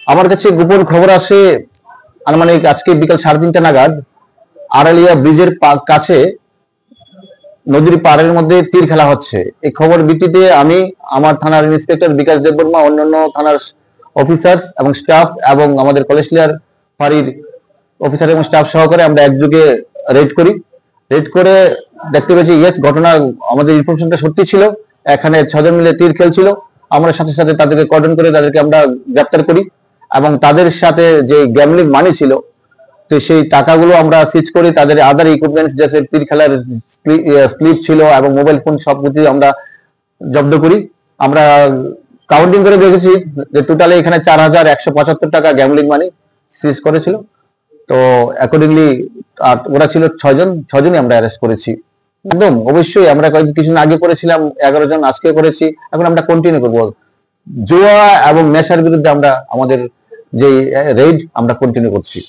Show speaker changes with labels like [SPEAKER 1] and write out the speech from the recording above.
[SPEAKER 1] আমার কাছে গোপন খবর আসে আনুমানিক আজকে বিকাল 3:30 নাগাদ আড়ালিয়া ব্রিজের কাছে নদীর পাড়ের মধ্যে তীর খেলা হচ্ছে। এই খবর ভিত্তিতে আমি আমার থানার ইন্সপেক্টর বিকাশ দেববর্মা, অন্যান্য থানার অফিসার এবং স্টাফ এবং আমাদের কলেজলিয়ার ফাঁড়ির অফিসার এবং স্টাফ সহকারে আমরা একযোগে রেড করি। রেড করে দেখতে পেয়েছি ইয়েস, ঘটনা আমাদের ইনফরমেশনটা সত্যি ছিল। এখানে 6 জন মিলে তীর খেলছিল। আমরা সাথে সাথে তাদেরকে কর্ডন করে তাদেরকে আমরা গ্রেপ্তার করি এবং তাদের সাথে যে গ্যামলিং মানি ছিল তো সেই টাকাগুলো আমরা সিজ করি। তাদের আদার ইকুইপমেন্টস যেসব তীর খেলার স্লিপ ছিল এবং মোবাইল ফোন সবকিছু আমরা জব্দ করি। আমরা কাউন্টিং করে দেখেছি যে টোটালি এখানে 4175 টাকা গ্যামলিং মানি সিজ করেছিল। তো অ্যাকর্ডিংলি ওরা ছিল 6 জনই আমরা অ্যারেস্ট করেছি। একদম অবশ্যই আমরা কিছুদিন আগে করেছিলাম 11 জন, আজকে করেছি, এখন আমরা কন্টিনিউ করবো। জুয়া এবং নেশার বিরুদ্ধে আমরা আমাদের যে রেড আমরা কন্টিনিউ করছি।